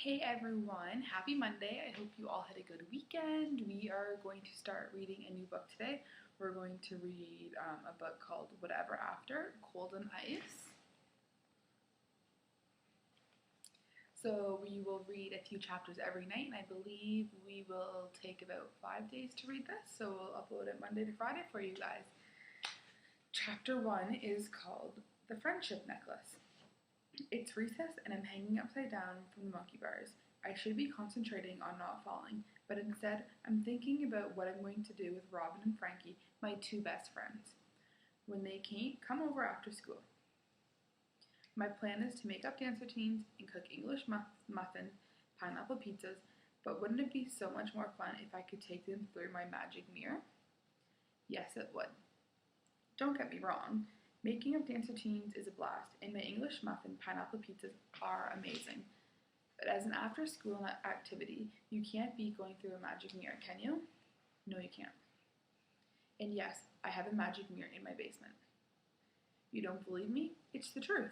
Hey everyone, happy Monday. I hope you all had a good weekend. We are going to start reading a new book today. We're going to read a book called Whatever After, Cold and Ice. So we will read a few chapters every night, and I believe we will take about 5 days to read this. So we'll upload it Monday to Friday for you guys. Chapter 1 is called The Friendship Necklace. It's recess and I'm hanging upside down from the monkey bars. I should be concentrating on not falling, but instead I'm thinking about what I'm going to do with Robin and Frankie, my two best friends, when they come over after school. My plan is to make up dance routines and cook English muffins, pineapple pizzas, but wouldn't it be so much more fun if I could take them through my magic mirror? Yes, it would. Don't get me wrong. Making up dance routines is a blast, and my English muffin pineapple pizzas are amazing. But as an after-school activity, you can't be going through a magic mirror, can you? No, you can't. And yes, I have a magic mirror in my basement. You don't believe me? It's the truth.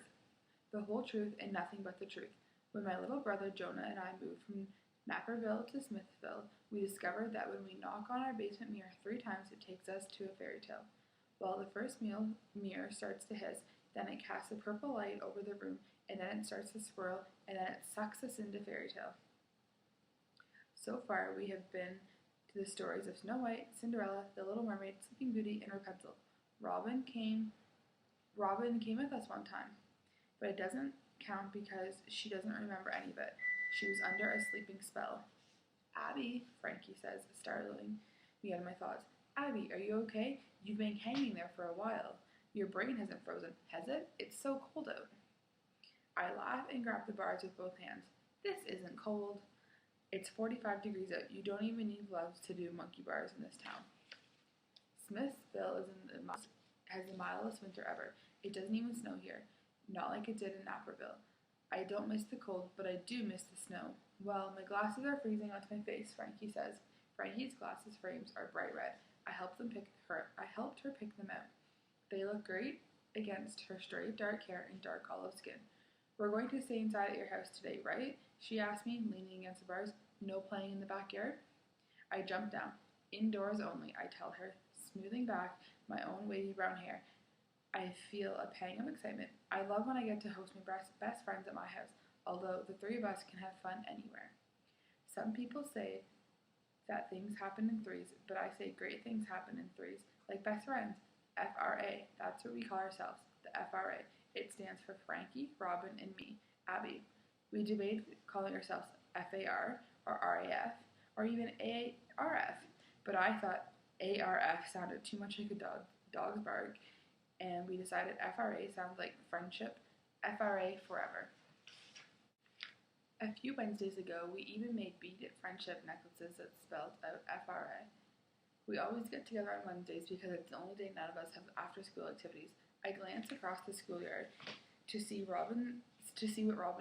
The whole truth and nothing but the truth. When my little brother Jonah and I moved from Naperville to Smithville, we discovered that when we knock on our basement mirror 3 times, it takes us to a fairy tale. Well, the first mirror starts to hiss, then it casts a purple light over the room, and then it starts to swirl, and then it sucks us into fairy tale. So far, we have been to the stories of Snow White, Cinderella, The Little Mermaid, Sleeping Beauty, and Rapunzel. Robin came with us one time, but it doesn't count because she doesn't remember any of it. She was under a sleeping spell. Abby, Frankie says, startling me out of my thoughts. Abby, are you okay? You've been hanging there for a while. Your brain hasn't frozen, has it? It's so cold out. I laugh and grab the bars with both hands. This isn't cold. It's 45 degrees out. You don't even need gloves to do monkey bars in this town. Smithville has the mildest winter ever. It doesn't even snow here. Not like it did in Naperville. I don't miss the cold, but I do miss the snow. Well, my glasses are freezing onto my face, Frankie says. Frankie's glasses frames are bright red. I helped her pick them out. They look great against her straight dark hair and dark olive skin. We're going to stay inside at your house today, right? She asked me, leaning against the bars. No playing in the backyard? I jump down. Indoors only, I tell her, smoothing back my own wavy brown hair. I feel a pang of excitement. I love when I get to host my best friends at my house, although the 3 of us can have fun anywhere. Some people say that things happen in threes, but I say great things happen in threes, like best friends. FRA, that's what we call ourselves, the FRA. It stands for Frankie, Robin, and me, Abby. We debated calling ourselves FAR, or RAF, or even ARF, but I thought ARF sounded too much like a dog's bark, and we decided FRA sounds like friendship, FRA forever. A few Wednesdays ago, we even made beaded friendship necklaces that spelled out FRA. We always get together on Wednesdays because it's the only day none of us have after-school activities. I glance across the schoolyard to see what Robin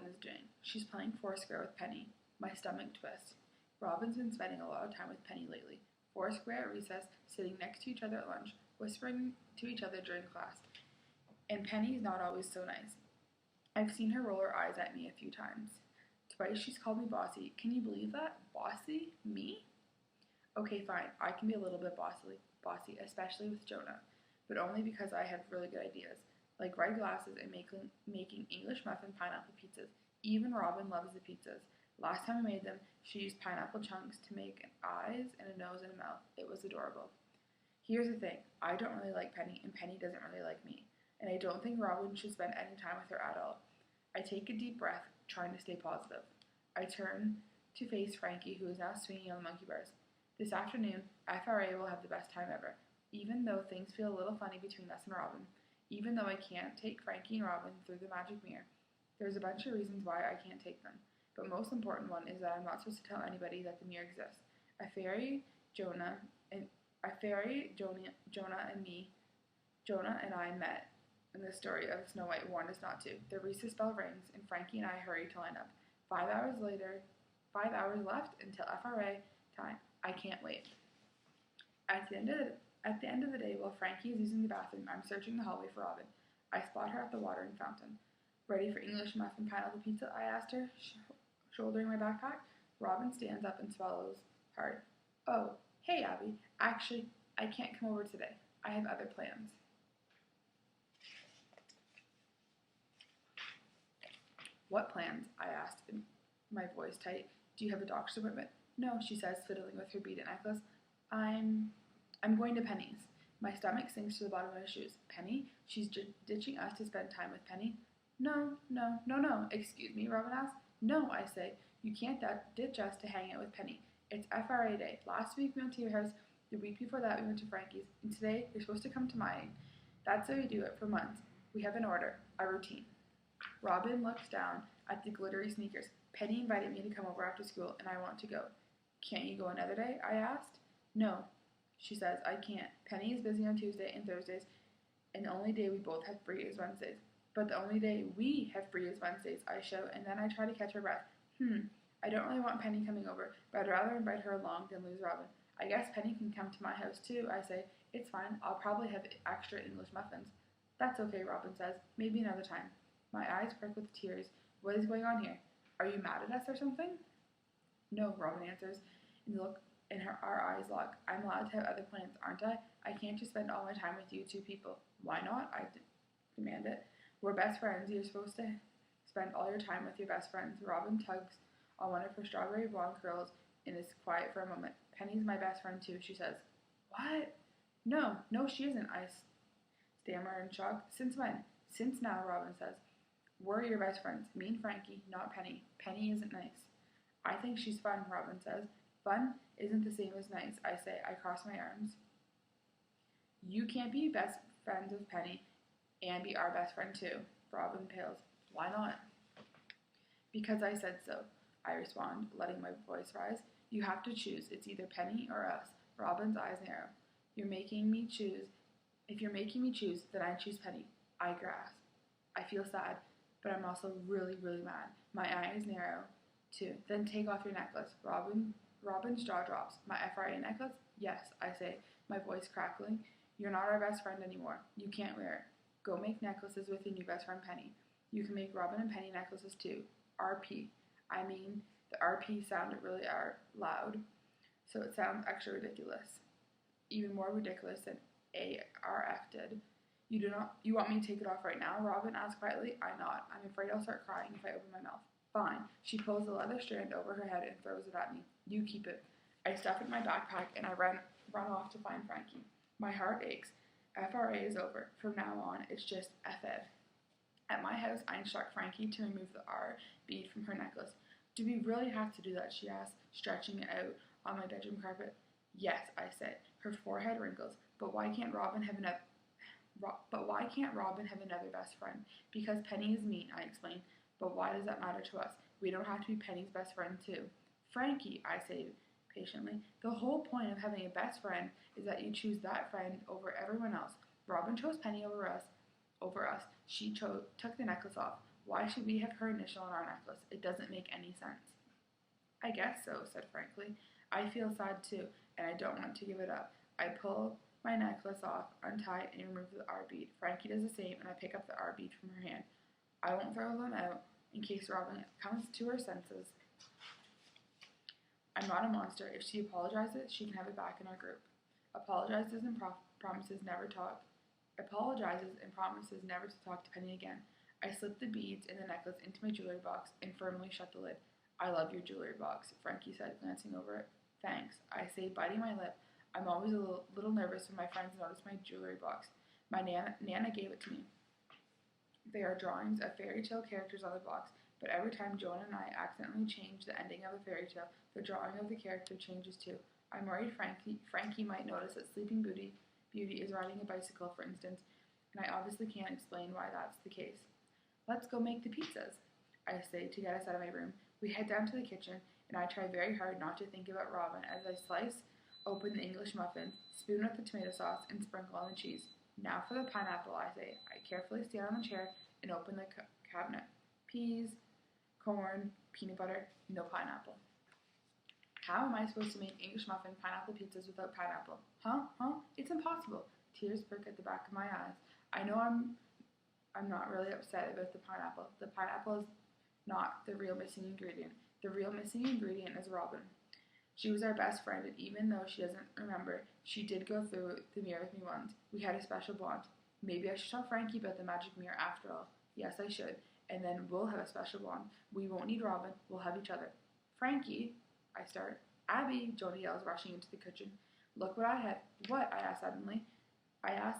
is doing. She's playing Foursquare with Penny. My stomach twists. Robin's been spending a lot of time with Penny lately. Foursquare at recess, sitting next to each other at lunch, whispering to each other during class. And Penny's not always so nice. I've seen her roll her eyes at me a few times. Twice she's called me bossy. Can you believe that? Bossy? Me? Okay, fine. I can be a little bit bossy, especially with Jonah, but only because I have really good ideas, like red glasses and making English muffin pineapple pizzas. Even Robin loves the pizzas. Last time I made them, she used pineapple chunks to make eyes and a nose and a mouth. It was adorable. Here's the thing. I don't really like Penny, and Penny doesn't really like me, and I don't think Robin should spend any time with her at all. I take a deep breath, trying to stay positive. I turn to face Frankie, who is now swinging on the monkey bars. This afternoon, FRA will have the best time ever, even though things feel a little funny between us and Robin, even though I can't take Frankie and Robin through the magic mirror. There's a bunch of reasons why I can't take them, but most important one is that I'm not supposed to tell anybody that the mirror exists. Jonah and I met in the story of Snow White warned us not to. The recess bell rings, and Frankie and I hurry to line up. 5 hours later, 5 hours left until FRA time. I can't wait. At the end of the day, while Frankie is using the bathroom, I'm searching the hallway for Robin. I spot her at the watering fountain. Ready for English muffin pineapple pizza? I asked her. shouldering my backpack. Robin stands up and swallows hard. Oh, hey, Abby. Actually, I can't come over today. I have other plans. What plans? I asked, my voice tight. Do you have a doctor's appointment? No, she says, fiddling with her beaded necklace. I'm going to Penny's. My stomach sinks to the bottom of my shoes. Penny? She's ditching us to spend time with Penny? No. Excuse me, Robin asks. No, I say. You can't ditch us to hang out with Penny. It's FRA Day. Last week we went to your house. The week before that we went to Frankie's. And today you're supposed to come to mine. That's how we do it for months. We have an order, a routine. Robin looks down at the glittery sneakers. Penny invited me to come over after school, and I want to go. Can't you go another day? I asked. No, she says. I can't. Penny is busy on Tuesday and Thursdays, and the only day we both have free is Wednesdays. But the only day we have free is Wednesdays, I shout, and then I try to catch her breath. I don't really want Penny coming over, but I'd rather invite her along than lose Robin. I guess Penny can come to my house too, I say. It's fine. I'll probably have extra English muffins. That's okay, Robin says. Maybe another time. My eyes prick with tears. What is going on here? Are you mad at us or something? No, Robin answers, and our eyes lock. I'm allowed to have other plans, aren't I? I can't just spend all my time with you two people. Why not? I demand it. We're best friends. You're supposed to spend all your time with your best friends. Robin tugs on one of her strawberry blonde curls and is quiet for a moment. Penny's my best friend too, she says. What? No, she isn't, I stammer in shock. Since when? Since now, Robin says. We're your best friends. Me and Frankie, not Penny. Penny isn't nice. I think she's fun, Robin says. Fun isn't the same as nice, I say. I cross my arms. You can't be best friends with Penny and be our best friend too. Robin pales. Why not? Because I said so, I respond, letting my voice rise. You have to choose. It's either Penny or us. Robin's eyes narrow. You're making me choose. If you're making me choose, then I choose Penny. I grasp. I feel sad, but I'm also really, really mad. My eyes narrow, too. Then take off your necklace. Robin's jaw drops. My FRA necklace? Yes, I say, my voice crackling. You're not our best friend anymore. You can't wear it. Go make necklaces with your new best friend Penny. You can make Robin and Penny necklaces too. RP. I mean, the RP sounded really loud, so it sounds extra ridiculous. Even more ridiculous than ARF did. You want me to take it off right now? Robin asks quietly. I nod. I'm afraid I'll start crying if I open my mouth. Fine. She pulls the leather strand over her head and throws it at me. You keep it. I stuff it in my backpack and I run off to find Frankie. My heart aches. FRA is over. From now on, it's just FF. At my house, I instruct Frankie to remove the R bead from her necklace. Do we really have to do that? She asks, stretching it out on my bedroom carpet. Yes, I say. Her forehead wrinkles. But why can't Robin have another best friend? Because Penny is mean, I explain. But why does that matter to us? We don't have to be Penny's best friend too. Frankie, I say patiently, the whole point of having a best friend is that you choose that friend over everyone else. Robin chose Penny over us. She took the necklace off. Why should we have her initial on our necklace? It doesn't make any sense. I guess so, said Frankly. I feel sad too, and I don't want to give it up. I pull my necklace off, untie it, and remove the R bead. Frankie does the same, and I pick up the R bead from her hand. I won't throw them out in case Robin comes to her senses. I'm not a monster. If she apologizes, she can have it back in our group. Apologizes and promises never to talk to Penny again. I slip the beads and the necklace into my jewelry box and firmly shut the lid. I love your jewelry box, Frankie said, glancing over it. Thanks, I say, biting my lip. I'm always a little nervous when my friends notice my jewelry box. My Nana gave it to me. There are drawings of fairy tale characters on the box, but every time Joan and I accidentally change the ending of a fairy tale, the drawing of the character changes too. I'm worried Frankie might notice that Sleeping Beauty is riding a bicycle, for instance, and I obviously can't explain why that's the case. Let's go make the pizzas, I say to get us out of my room. We head down to the kitchen, and I try very hard not to think about Robin as I slice open the English muffins, spoon out the tomato sauce, and sprinkle on the cheese. Now for the pineapple, I say. I carefully stand on the chair and open the cabinet. Peas, corn, peanut butter, no pineapple. How am I supposed to make English muffin pineapple pizzas without pineapple? Huh? It's impossible. Tears perk at the back of my eyes. I know I'm not really upset about the pineapple. The pineapple is not the real missing ingredient. The real missing ingredient is Robin. She was our best friend, and even though she doesn't remember, she did go through the mirror with me once. We had a special bond. Maybe I should tell Frankie about the magic mirror after all. Yes, I should. And then we'll have a special bond. We won't need Robin. We'll have each other. Frankie, I start. Abby, Jonah yells, rushing into the kitchen. Look what I had. What? I asked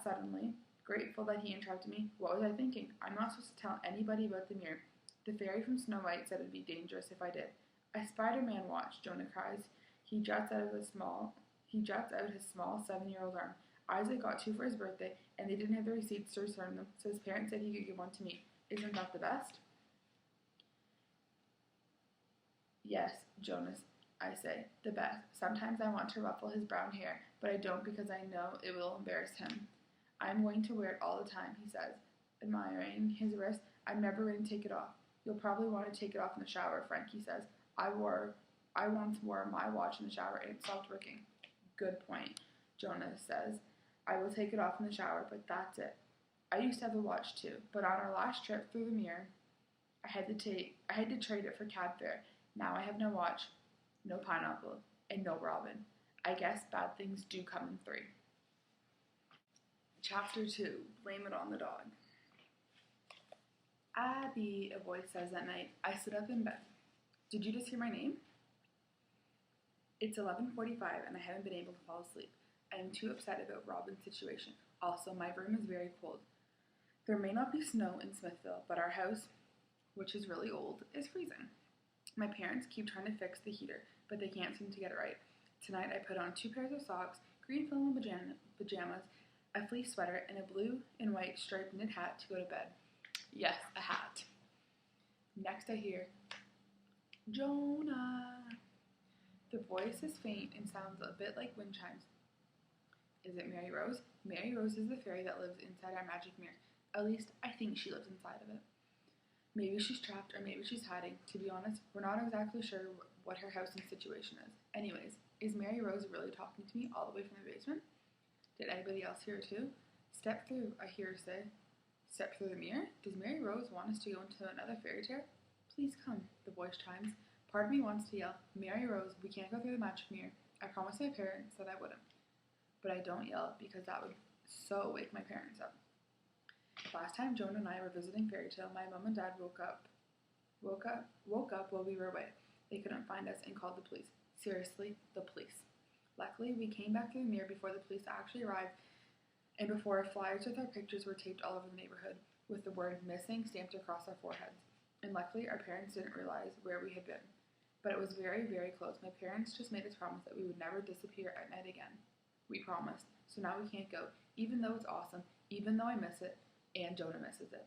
suddenly, grateful that he interrupted me. What was I thinking? I'm not supposed to tell anybody about the mirror. The fairy from Snow White said it'd be dangerous if I did. A Spider-Man watch, Jonah cries. He juts out his small 7-year-old arm. Isaac got 2 for his birthday, and they didn't have the receipts to return them, so his parents said he could give one to me. Isn't that the best? Yes, Jonas, I say, the best. Sometimes I want to ruffle his brown hair, but I don't because I know it will embarrass him. I'm going to wear it all the time, he says, admiring his wrist. I'm never going to take it off. You'll probably want to take it off in the shower, Frankie says. I once wore my watch in the shower and it stopped working. Good point, Jonas says. I will take it off in the shower, but that's it. I used to have a watch too, but on our last trip through the mirror, I had to trade it for cab fare. Now I have no watch, no pineapple, and no Robin. I guess bad things do come in 3. Chapter 2, Blame It on the Dog. Abby, a voice says at night. I sit up in bed. Did you just hear my name? It's 11:45 and I haven't been able to fall asleep. I am too upset about Robin's situation. Also, my room is very cold. There may not be snow in Smithville, but our house, which is really old, is freezing. My parents keep trying to fix the heater, but they can't seem to get it right. Tonight I put on 2 pairs of socks, green flannel pajamas, a fleece sweater, and a blue and white striped knit hat to go to bed. Yes, a hat. Next I hear, Jonah. The voice is faint and sounds a bit like wind chimes. Is it Mary Rose? Mary Rose is the fairy that lives inside our magic mirror. At least, I think she lives inside of it. Maybe she's trapped or maybe she's hiding. To be honest, we're not exactly sure what her housing situation is. Anyways, is Mary Rose really talking to me all the way from the basement? Did anybody else hear it too? Step through, I hear her say. Step through the mirror? Does Mary Rose want us to go into another fairy tale? Please come, the voice chimes. Part of me wants to yell, Mary Rose, we can't go through the magic mirror. I promised my parents that I wouldn't. But I don't yell because that would so wake my parents up. Last time Jonah and I were visiting Fairy Tale, my mom and dad woke up while we were away. They couldn't find us and called the police. Seriously, the police. Luckily, we came back through the mirror before the police actually arrived and before flyers with our pictures were taped all over the neighborhood with the word missing stamped across our foreheads. And luckily, our parents didn't realize where we had been. But it was very, very close. My parents just made us promise that we would never disappear at night again. We promised. So now we can't go, even though it's awesome, even though I miss it, and Jonah misses it.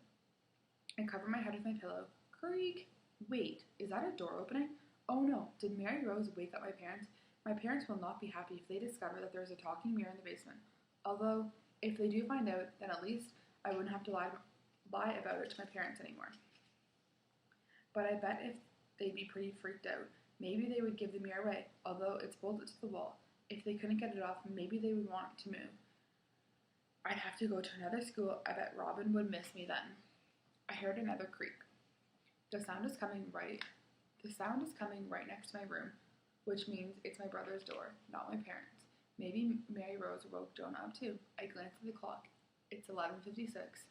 I cover my head with my pillow. Creak! Wait, is that a door opening? Oh no, did Mary Rose wake up my parents? My parents will not be happy if they discover that there's a talking mirror in the basement. Although, if they do find out, then at least I wouldn't have to lie about it to my parents anymore. But I bet if they'd be pretty freaked out, maybe they would give the mirror away, although it's bolted to the wall. If they couldn't get it off, maybe they would want to move. I'd have to go to another school. I bet Robin would miss me then. I heard another creak. The sound is coming right next to my room, which means it's my brother's door, not my parents. Maybe Mary Rose woke Jonah up too. I glanced at the clock. It's 11:56.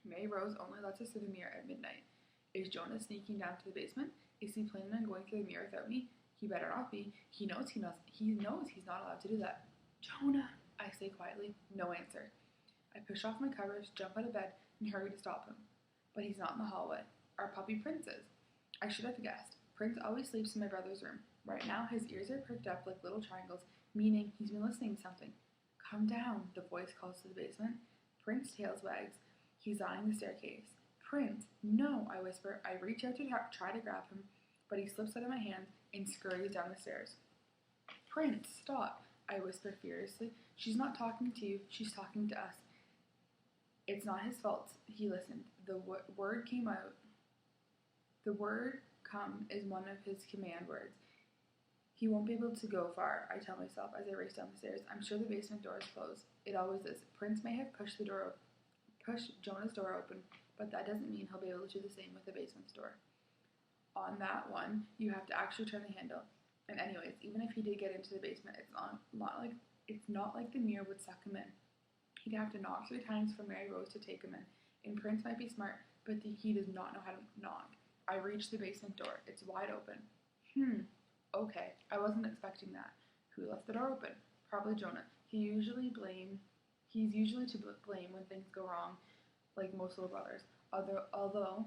Mary Rose only lets us through the mirror at midnight. Is Jonah sneaking down to the basement? Is he planning on going through the mirror without me? He better not be. He knows he's not allowed to do that. Jonah, I say quietly. No answer. I push off my covers, jump out of bed, and hurry to stop him. But he's not in the hallway. Our puppy Prince is. I should have guessed. Prince always sleeps in my brother's room. Right now, his ears are pricked up like little triangles, meaning he's been listening to something. Come down, the voice calls to the basement. Prince tails wags. He's eyeing the staircase. Prince, no, I whisper. I reach out to try to grab him, but he slips out of my hands and scurries down the stairs. Prince, stop, I whisper furiously. She's not talking to you, she's talking to us. It's not his fault. He listened. The word came out. The word come is one of his command words. He won't be able to go far, I tell myself as I race down the stairs. I'm sure the basement door is closed. It always is. Prince may have pushed Jonah's door open, but that doesn't mean he'll be able to do the same with the basement's door. On that one, you have to actually turn the handle. And anyways, even if he did get into the basement, it's not like the mirror would suck him in. He'd have to knock 3 times for Mary Rose to take him in. And Prince might be smart, but he does not know how to knock. I reach the basement door. It's wide open. Okay, I wasn't expecting that. Who left the door open? Probably Jonah. He's usually to blame when things go wrong, like most little brothers. Although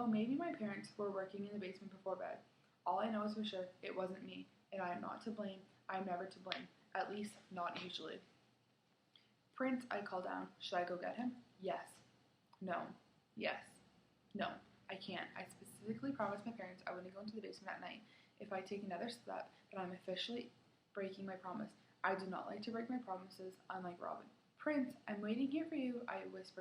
maybe my parents were working in the basement before bed. All I know is for sure it wasn't me, and I am not to blame. I am never to blame. At least, not usually. Prince, I call down. Should I go get him? Yes. No. Yes. No. I can't. I specifically promised my parents I wouldn't go into the basement at night. If I take another step, then I'm officially breaking my promise. I do not like to break my promises, unlike Robin. Prince, I'm waiting here for you, I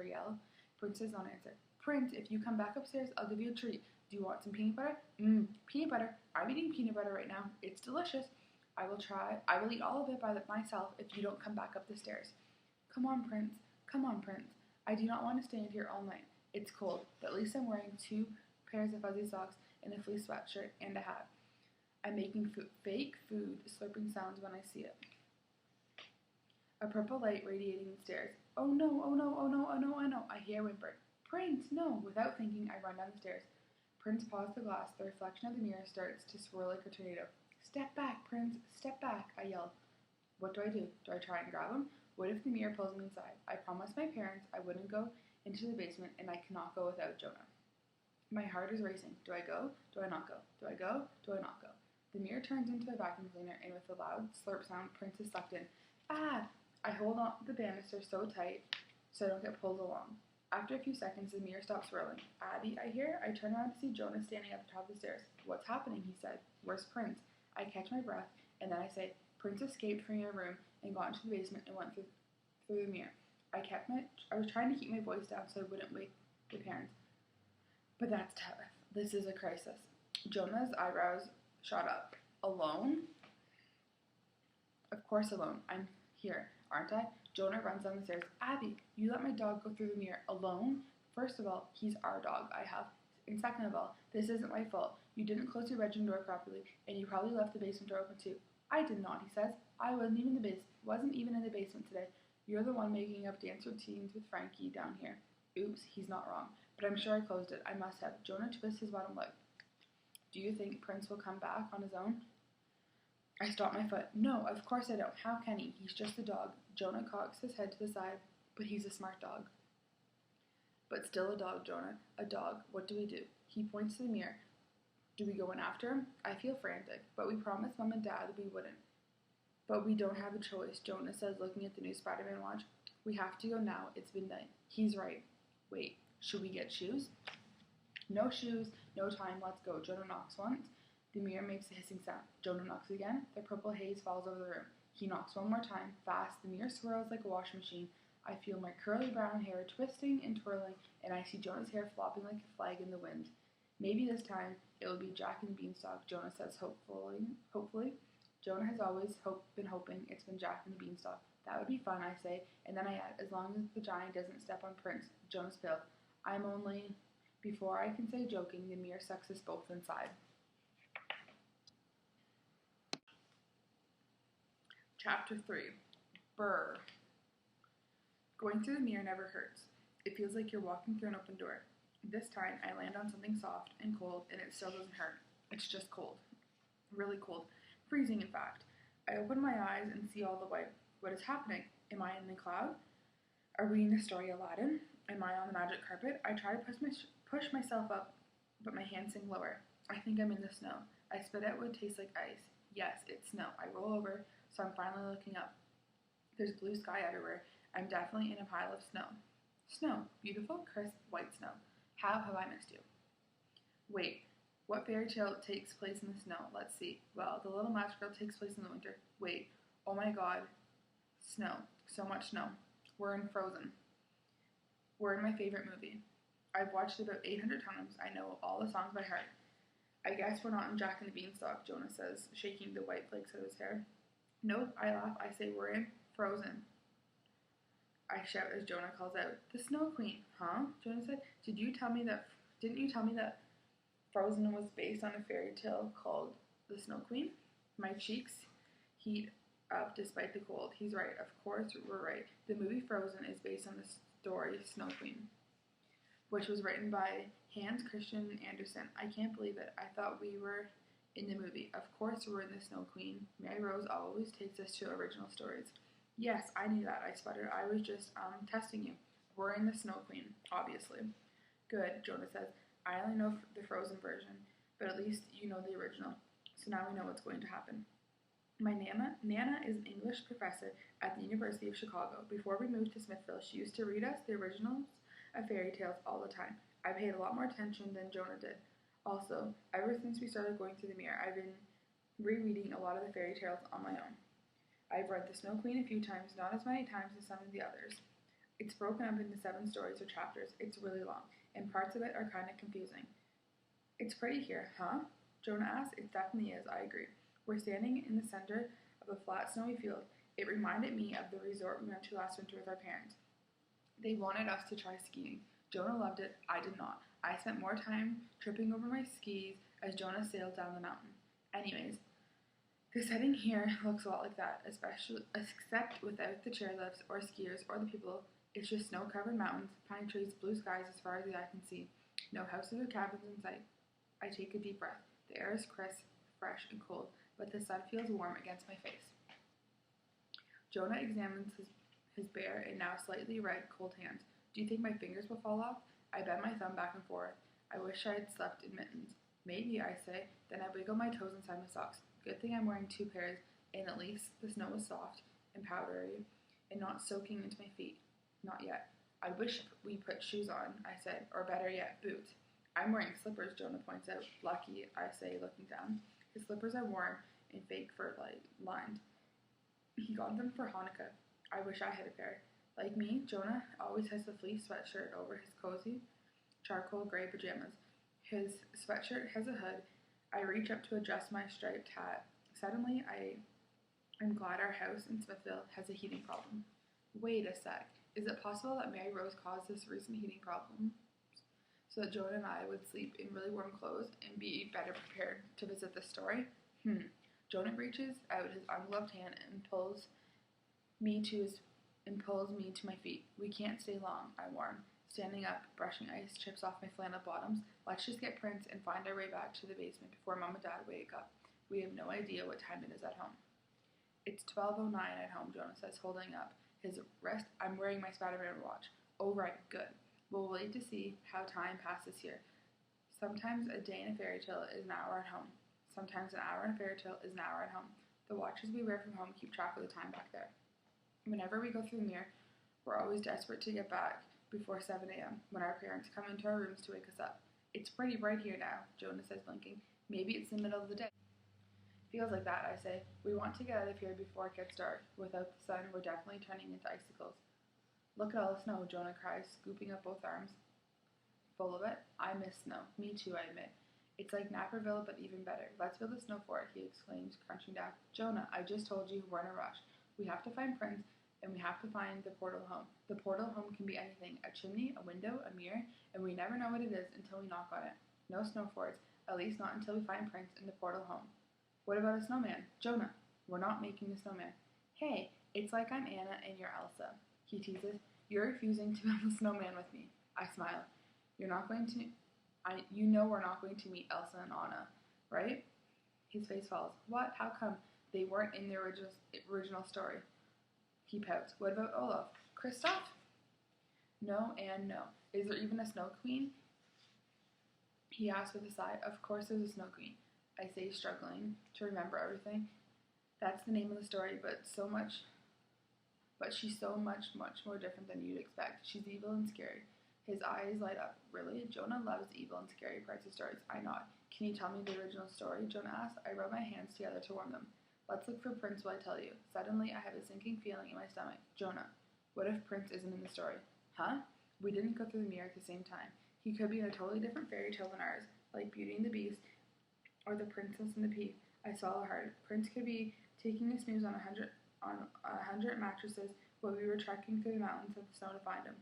yell. Prince does not answer. Prince, if you come back upstairs, I'll give you a treat. Do you want some peanut butter? Peanut butter. I'm eating peanut butter right now. It's delicious. I will eat all of it by myself if you don't come back up the stairs. Come on, Prince. Come on, Prince. I do not want to stand here all night. It's cold, but at least I'm wearing 2 pairs of fuzzy socks and a fleece sweatshirt and a hat. I'm making fake food slurping sounds when I see it. A purple light radiating the stairs. Oh no, oh no, oh no, oh no, oh no. I hear a whimper. Prince, no. Without thinking, I run down the stairs. Prince paws the glass. The reflection of the mirror starts to swirl like a tornado. Step back, Prince. Step back, I yell. What do? Do I try and grab him? What if the mirror pulls me inside? I promised my parents I wouldn't go into the basement, and I cannot go without Jonah. My heart is racing. Do I go? Do I not go? Do I go? Do I not go? The mirror turns into a vacuum cleaner, and with a loud slurp sound, Prince is sucked in. Ah! I hold on the banister so tight so I don't get pulled along. After a few seconds, the mirror stops swirling. Abby, I hear. I turn around to see Jonah standing at the top of the stairs. What's happening? He said. Where's Prince? I catch my breath, and then I say, Prince escaped from your room and got into the basement and went through the mirror. I was trying to keep my voice down so I wouldn't wake the parents. But that's tough. This is a crisis. Jonah's eyebrows shot up. Alone? Of course alone. I'm here, aren't I? Jonah runs down the stairs. Abby, you let my dog go through the mirror alone? First of all, he's our dog, I have. And second of all, this isn't my fault. You didn't close your bedroom door properly, and you probably left the basement door open too. I did not, he says. I wasn't even in the basement today. You're the one making up dance routines with Frankie down here. Oops, he's not wrong. But I'm sure I closed it. I must have. Jonah twists his bottom leg. Do you think Prince will come back on his own? I stop my foot. No, of course I don't. How can he? He's just a dog. Jonah cocks his head to the side, but he's a smart dog. But still a dog, Jonah. A dog. What do we do? He points to the mirror. Do we go in after him? I feel frantic, but we promised Mom and Dad we wouldn't. But we don't have a choice, Jonah says, looking at the new Spider-Man watch. We have to go now. It's midnight. He's right. Wait, should we get shoes? No shoes, no time, let's go. Jonah knocks once. The mirror makes a hissing sound. Jonah knocks again. The purple haze falls over the room. He knocks one more time. Fast, the mirror swirls like a washing machine. I feel my curly brown hair twisting and twirling, and I see Jonah's hair flopping like a flag in the wind. Maybe this time it will be Jack and the Beanstalk, Jonah says hopefully. Jonah has always been hoping it's been Jack and the Beanstalk. That would be fun, I say, and then I add, as long as the giant doesn't step on Prince. Jonah's pilled. Before I can say joking, the mirror sucks us both inside. Chapter 3. Brr. Going through the mirror never hurts. It feels like you're walking through an open door. This time, I land on something soft and cold, and it still doesn't hurt. It's just cold. Really cold. Freezing, in fact. I open my eyes and see all the white. What is happening? Am I in the cloud? Are we in the story Aladdin? Am I on the magic carpet? I try to push myself up, but my hands sink lower. I think I'm in the snow. I spit out what tastes like ice. Yes, it's snow. I roll over, so I'm finally looking up. There's blue sky everywhere. I'm definitely in a pile of snow. Snow. Beautiful, crisp, white snow. How have I missed you? Wait, what fairy tale takes place in the snow? Let's see. Well, The Little Match Girl takes place in the winter. Wait, oh my god. Snow. So much snow. We're in Frozen. We're in my favorite movie. I've watched it about 800 times. I know all the songs by heart. I guess we're not in Jack and the Beanstalk, Jonah says, shaking the white flakes out of his hair. Nope, I laugh. I say we're in Frozen. I shout as Jonah calls out, the Snow Queen. Huh? Jonah said, Didn't you tell me that Frozen was based on a fairy tale called The Snow Queen. My cheeks heat up despite the cold. He's right. Of course, we're right. The movie Frozen is based on the story Snow Queen, which was written by Hans Christian Andersen. I can't believe it. I thought we were in the movie. Of course, we're in the Snow Queen. Mary Rose always takes us to original stories. Yes, I knew that, I sputtered. I was just, testing you. We're in the Snow Queen, obviously. Good, Jonah says. I only know the Frozen version, but at least you know the original. So now we know what's going to happen. My Nana is an English professor at the University of Chicago. Before we moved to Smithville, she used to read us the originals of fairy tales all the time. I paid a lot more attention than Jonah did. Also, ever since we started going through the mirror, I've been rereading a lot of the fairy tales on my own. I've read The Snow Queen a few times, not as many times as some of the others. It's broken up into 7 stories or chapters. It's really long, and parts of it are kind of confusing. It's pretty here, huh? Jonah asked. It definitely is, I agree. We're standing in the center of a flat, snowy field. It reminded me of the resort we went to last winter with our parents. They wanted us to try skiing. Jonah loved it. I did not. I spent more time tripping over my skis as Jonah sailed down the mountain. Anyways, the setting here looks a lot like that, except without the chairlifts or skiers or the people. It's just snow-covered mountains, pine trees, blue skies as far as the eye can see. No houses or cabins in sight. I take a deep breath. The air is crisp, fresh, and cold, but the sun feels warm against my face. Jonah examines his bare and now slightly red, cold hands. Do you think my fingers will fall off? I bend my thumb back and forth. I wish I had slept in mittens. Maybe, I say. Then I wiggle my toes inside my socks. Good thing I'm wearing 2 pairs, and at least the snow is soft and powdery and not soaking into my feet. Not yet. I wish we put shoes on, I said, or better yet, boots. I'm wearing slippers, Jonah points out. Lucky, I say, looking down. His slippers are warm and fake fur lined. He got them for Hanukkah. I wish I had a pair. Like me, Jonah always has the fleece sweatshirt over his cozy, charcoal gray pajamas. His sweatshirt has a hood. I reach up to adjust my striped hat. Suddenly, I'm glad our house in Smithville has a heating problem. Wait a sec. Is it possible that Mary Rose caused this recent heating problem so that Jonah and I would sleep in really warm clothes and be better prepared to visit this story? Jonah reaches out his ungloved hand and pulls me to my feet. We can't stay long, I warn. Standing up, brushing ice chips off my flannel bottoms. Let's just get Prince and find our way back to the basement before Mom and Dad wake up. We have no idea what time it is at home. It's 12:09 at home, Jonah says, holding up his wrist. I'm wearing my Spider-Man watch. Oh, right, good. We'll wait to see how time passes here. Sometimes a day in a fairy tale is an hour at home. Sometimes an hour in a fairy tale is an hour at home. The watches we wear from home keep track of the time back there. Whenever we go through the mirror, we're always desperate to get back before 7 a.m. when our parents come into our rooms to wake us up. It's pretty bright here now, Jonah says, blinking. Maybe it's the middle of the day. Feels like that, I say. We want to get out of here before it gets dark. Without the sun, we're definitely turning into icicles. Look at all the snow, Jonah cries, scooping up both arms. Full of it? I miss snow. Me too, I admit. It's like Naperville, but even better. Let's build a snow fort, he exclaims, crunching down. Jonah, I just told you we're in a rush. We have to find Prince, and we have to find the portal home. The portal home can be anything, a chimney, a window, a mirror, and we never know what it is until we knock on it. No snow forts, at least not until we find Prince and the portal home. What about a snowman? Jonah, we're not making a snowman. Hey, it's like I'm Anna and you're Elsa, he teases. You're refusing to build a snowman with me. I smile. You know we're not going to meet Elsa and Anna, right? His face falls. What? How come? They weren't in the original story. He pouts. What about Olaf? Kristoff? No and no. Is there even a Snow Queen? He asks with a sigh. Of course there's a Snow Queen, I say, struggling to remember everything. That's the name of the story, but she's so much more different than you'd expect. She's evil and scary. His eyes light up. Really? Jonah loves evil and scary parts of stories. I nod. Can you tell me the original story? Jonah asks. I rub my hands together to warm them. Let's look for Prince while I tell you. Suddenly, I have a sinking feeling in my stomach. Jonah, what if Prince isn't in the story? Huh? We didn't go through the mirror at the same time. He could be in a totally different fairy tale than ours, like Beauty and the Beast or The Princess and the Pea. I swallow hard. Prince could be taking a snooze on 100 mattresses while we were trekking through the mountains of the snow to find him.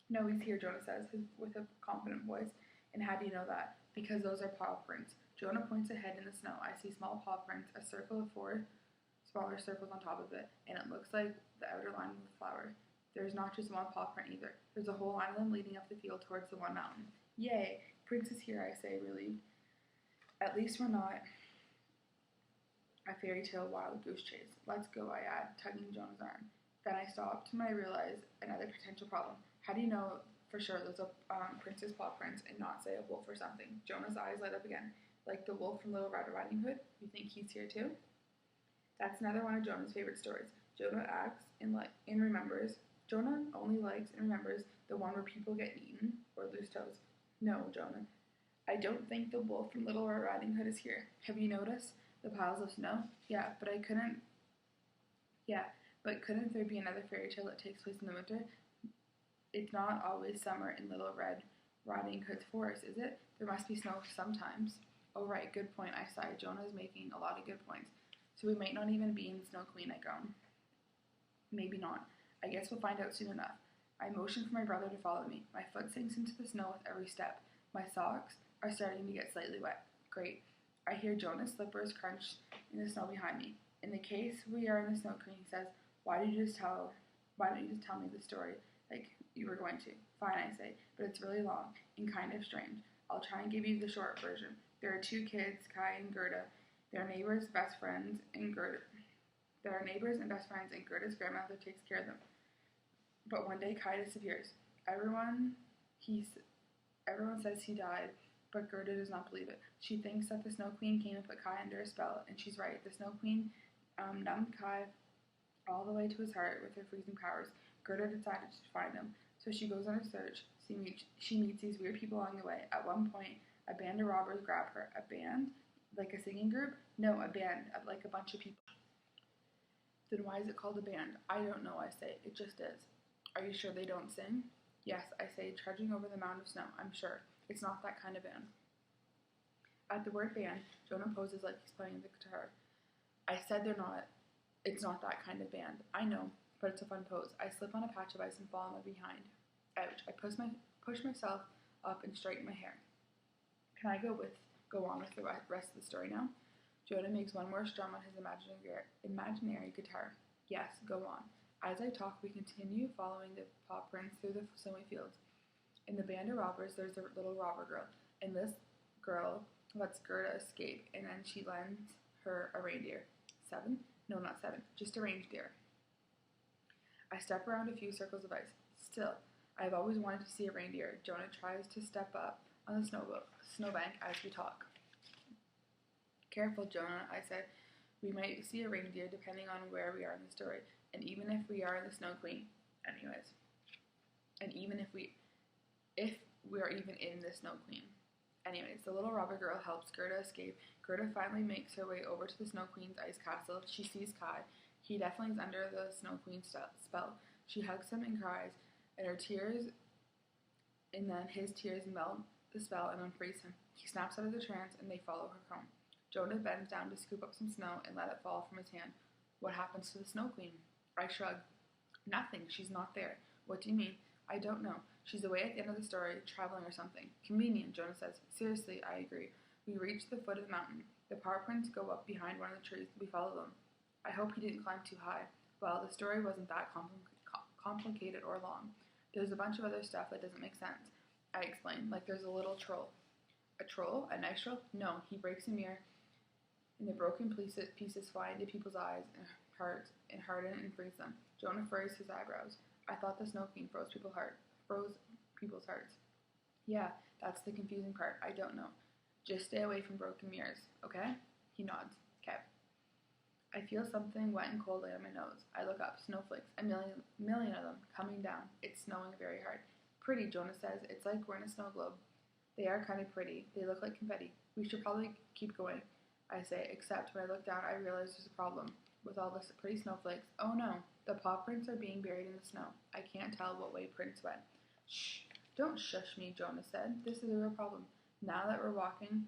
No, he's here, Jonah says, with a confident voice. And how do you know that? Because those are paw prints. Jonah points ahead in the snow. I see small paw prints, a circle of 4 smaller circles on top of it, and it looks like the outer line of the flower. There's not just one paw print either. There's a whole line of them leading up the field towards the one mountain. Yay! Prince is here, I say, relieved. At least we're not a fairy tale wild goose chase. Let's go, I add, tugging Jonah's arm. Then I stopped and I realized another potential problem. How do you know for sure those are Prince's paw prints and not, say, a wolf or something? Jonah's eyes light up again. Like the wolf from Little Red Riding Hood? You think he's here too? That's another one of Jonah's favorite stories. Jonah remembers. Jonah only likes and remembers the one where people get eaten or lose toes. No, Jonah. I don't think the wolf from Little Red Riding Hood is here. Have you noticed the piles of snow? Yeah, but couldn't there be another fairy tale that takes place in the winter? It's not always summer in Little Red Riding Hood's forest, is it? There must be snow sometimes. Oh, right, good point, I sighed. Jonah is making a lot of good points. So we might not even be in the Snow Queen, I groaned. Maybe not. I guess we'll find out soon enough. I motioned for my brother to follow me. My foot sinks into the snow with every step. My socks are starting to get slightly wet. Great. I hear Jonah's slippers crunch in the snow behind me. In the case we are in the Snow Queen, he says, why don't you just tell me the story like you were going to? Fine, I say, but it's really long and kind of strange. I'll try and give you the short version. There are 2 kids, Kai and Gerda. They're neighbors and best friends, and Gerda's grandmother takes care of them. But one day Kai disappears. Everyone says he died, but Gerda does not believe it. She thinks that the Snow Queen came and put Kai under a spell, and she's right. The Snow Queen numbed Kai all the way to his heart with her freezing powers. Gerda decided to find him, so she goes on a search. She meets these weird people along the way. At one point, a band of robbers grab her. A band? Like a singing group? No, a band, like a bunch of people. Then why is it called a band? I don't know, I say. It just is. Are you sure they don't sing? Yes, I say, trudging over the mound of snow. I'm sure. It's not that kind of band. At the word band, Jonah poses like he's playing the guitar. I said it's not that kind of band. I know, but it's a fun pose. I slip on a patch of ice and fall on my behind. Ouch. I push myself up and straighten my hair. Can I go on with the rest of the story now? Jonah makes one more strum on his imaginary guitar. Yes, go on. As I talk, we continue following the paw prints through the snowy fields. In the band of robbers, there's a little robber girl, and this girl lets Gerda escape, and then she lends her a reindeer. 7? No, not 7. Just a reindeer. I step around a few circles of ice. Still, I've always wanted to see a reindeer. Jonah tries to step up on the snowbank as we talk. Careful, Jonah, I said. We might see a reindeer depending on where we are in the story, and even if we are in the Snow Queen. If we are even in the Snow Queen. Anyways, the little robber girl helps Gerda escape. Gerda finally makes her way over to the Snow Queen's ice castle. She sees Kai. He definitely is under the Snow Queen's spell. She hugs him and cries, and then his tears melt the spell and unfreeze him. He snaps out of the trance, and they follow her home. Jonah bends down to scoop up some snow and let it fall from his hand. What happens to the Snow Queen? I shrug. Nothing. She's not there. What do you mean? I don't know. She's away at the end of the story, traveling or something. Convenient, Jonah says. Seriously, I agree. We reach the foot of the mountain. The paw prints go up behind one of the trees. We follow them. I hope he didn't climb too high. Well, the story wasn't that complicated or long. There's a bunch of other stuff that doesn't make sense. I explain, like there's a little troll. A troll? A nice troll? No, he breaks a mirror, and the broken pieces fly into people's eyes and hearts and harden and freeze them. Jonah furrows his eyebrows. I thought the Snow Queen froze people's hearts. Yeah, that's the confusing part. I don't know. Just stay away from broken mirrors, okay? He nods. Okay. I feel something wet and cold lay on my nose. I look up. Snowflakes. A million of them coming down. It's snowing very hard. Pretty, Jonah says. It's like we're in a snow globe. They are kind of pretty. They look like confetti. We should probably keep going, I say, except when I look down, I realize there's a problem with all this pretty snowflakes. Oh no, the paw prints are being buried in the snow. I can't tell what way prints went. Shh, don't shush me, Jonah said. This is a real problem. Now that we're walking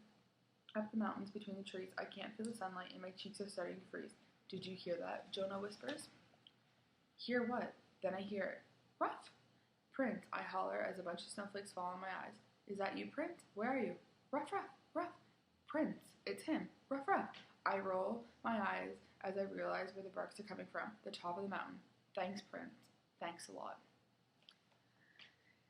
up the mountains between the trees, I can't feel the sunlight and my cheeks are starting to freeze. Did you hear that? Jonah whispers. Hear what? Then I hear it. Ruff! Prince, I holler as a bunch of snowflakes fall on my eyes. Is that you, Prince? Where are you? Ruff, ruff, ruff. Prince, it's him. Ruff, ruff. I roll my eyes as I realize where the barks are coming from. The top of the mountain. Thanks, Prince. Thanks a lot.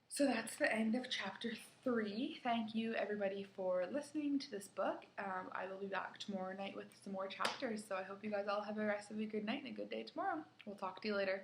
So that's the end of chapter 3. Thank you, everybody, for listening to this book. I will be back tomorrow night with some more chapters. So I hope you guys all have a rest of a good night and a good day tomorrow. We'll talk to you later.